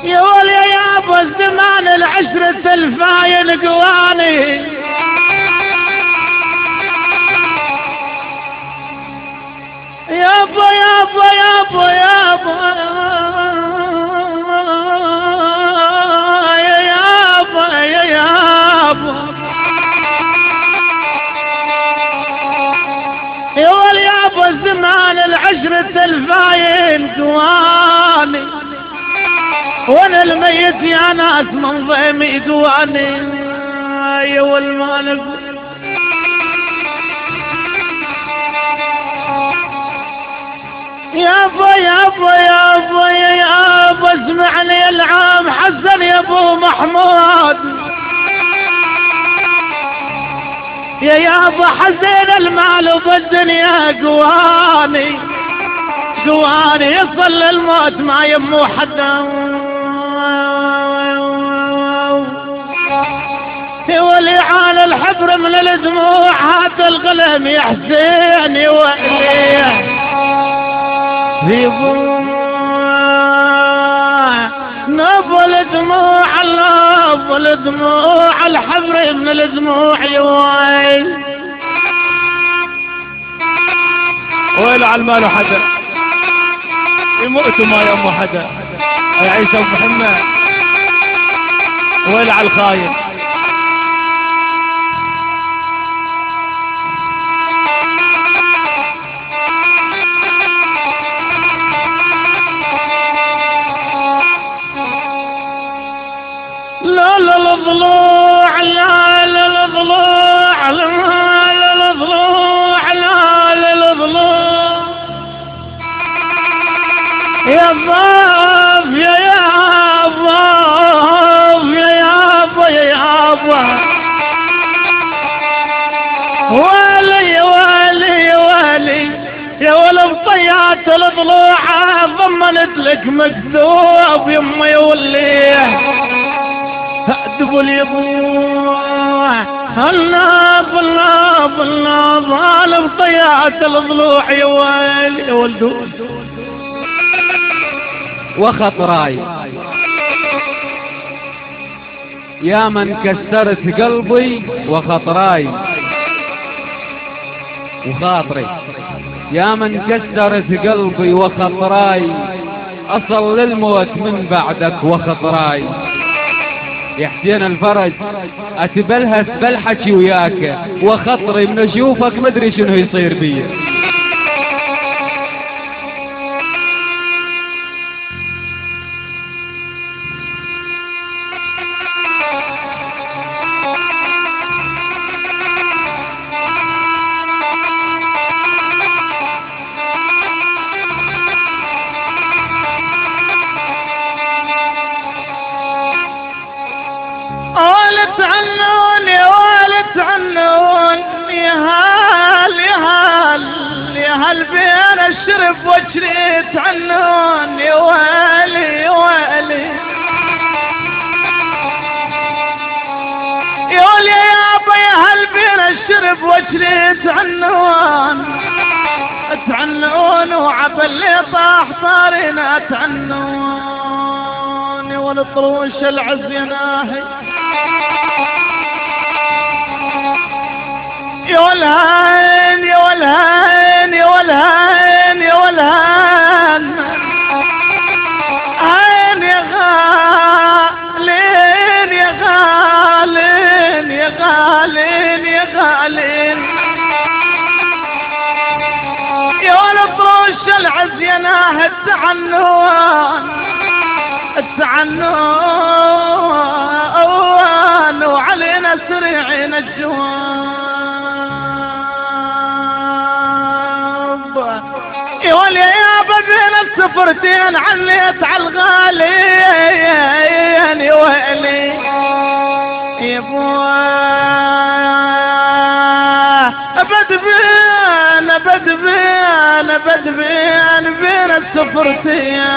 يا ولي يا ابو الزمان العشرة الفاين قواني يابا يابا يابا يابا يا يابا يا يابا يا ولي يابا الزمان العشرة الفاين قواني وانا الميت يا ناس من ضيمي دواني يا والمالك يابا يابا يابا يابا اسمعني العام حسن يا ابو محمود يا يابا حزين المال وبالدنيا قواني قواني يصل الموت ما يمو حدا يولي على الحبر من الدموع هات القلم يا حسين يولي في نبل دموع نبل دموع الحبر من الدموع يوي ويل على المال حدا يموت ما يمو حدا يا عيسى ومحمد ويل على الخاين لا لا الضلوع لا لا الضلوع لا لا الضلوع لا لا الضلوع يا ضاف يا يابا يا يابا يا يابا والي والي والي يا ولد طيات الضلوع ضمنت لك مكذوب يما يوليه تقول يبوح الناب الناب الناب ظالم طيات الضلوع يا ويلي يا ولدون وخطراي يا من كسرت قلبي وخطراي وخاطري يا من كسرت قلبي وخطراي أصل للموت من بعدك وخطراي يا حسين الفرج اتبلهس بالحكي وياك وخطري من اشوفك مدري شنو يصير بي قالت عنون يا والد عنون يا هال يا هال يا هال بين الشرف وشريت عنون يا ويلي يا ويلي يا ولي يا ابا يا هال بين الشرف وشريت عنون اتعنون وعبا اللي طاح صارنا اتعنون ونطروش العز يناهي يا والهان يا والهان يا والهان يا والهان هان يا غالين يا غالين يا غالين يا غالين يا ولد روش العز يناه التعنون التعنون وعلينا سريعين الجواب يا ولي يا بين السفرتين عليت على الغالين يا ويلي يا بدبين بدبين بدبين بين السفرتين